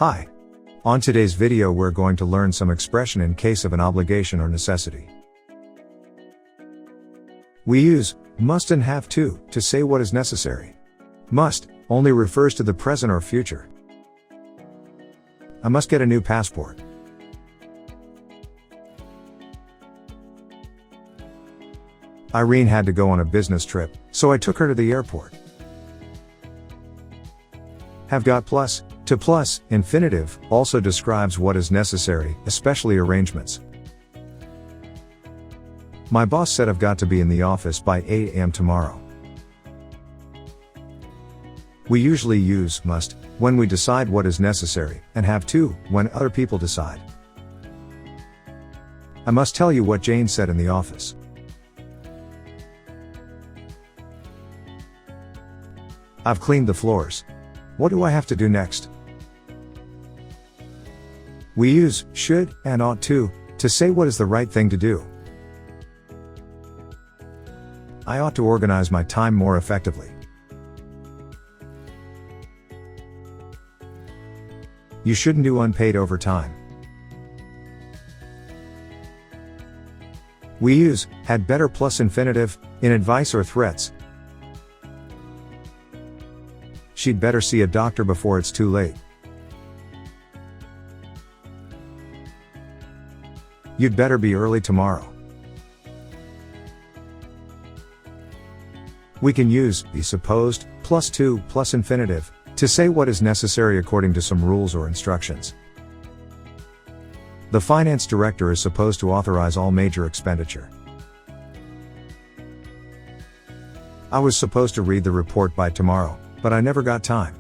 Hi. On today's video we're going to learn some expression in case of an obligation or necessity. We use must and have to say what is necessary. Must only refers to the present or future. I must get a new passport. Irene had to go on a business trip, so I took her to the airport. Have got plus to plus infinitive also describes what is necessary, especially arrangements. My boss said I've got to be in the office by 8 a.m. tomorrow. We usually use must when we decide what is necessary, and have to when other people decide. I must tell you what Jane said in the office. I've cleaned the floors. What do I have to do next? We use should and ought to say what is the right thing to do. I ought to organize my time more effectively. You shouldn't do unpaid overtime. We use had better plus infinitive in advice or threats. She'd better see a doctor before it's too late. You'd better be early tomorrow. We can use be supposed plus to plus infinitive to say what is necessary according to some rules or instructions. The finance director is supposed to authorize all major expenditure. I was supposed to read the report by tomorrow, but I never got time.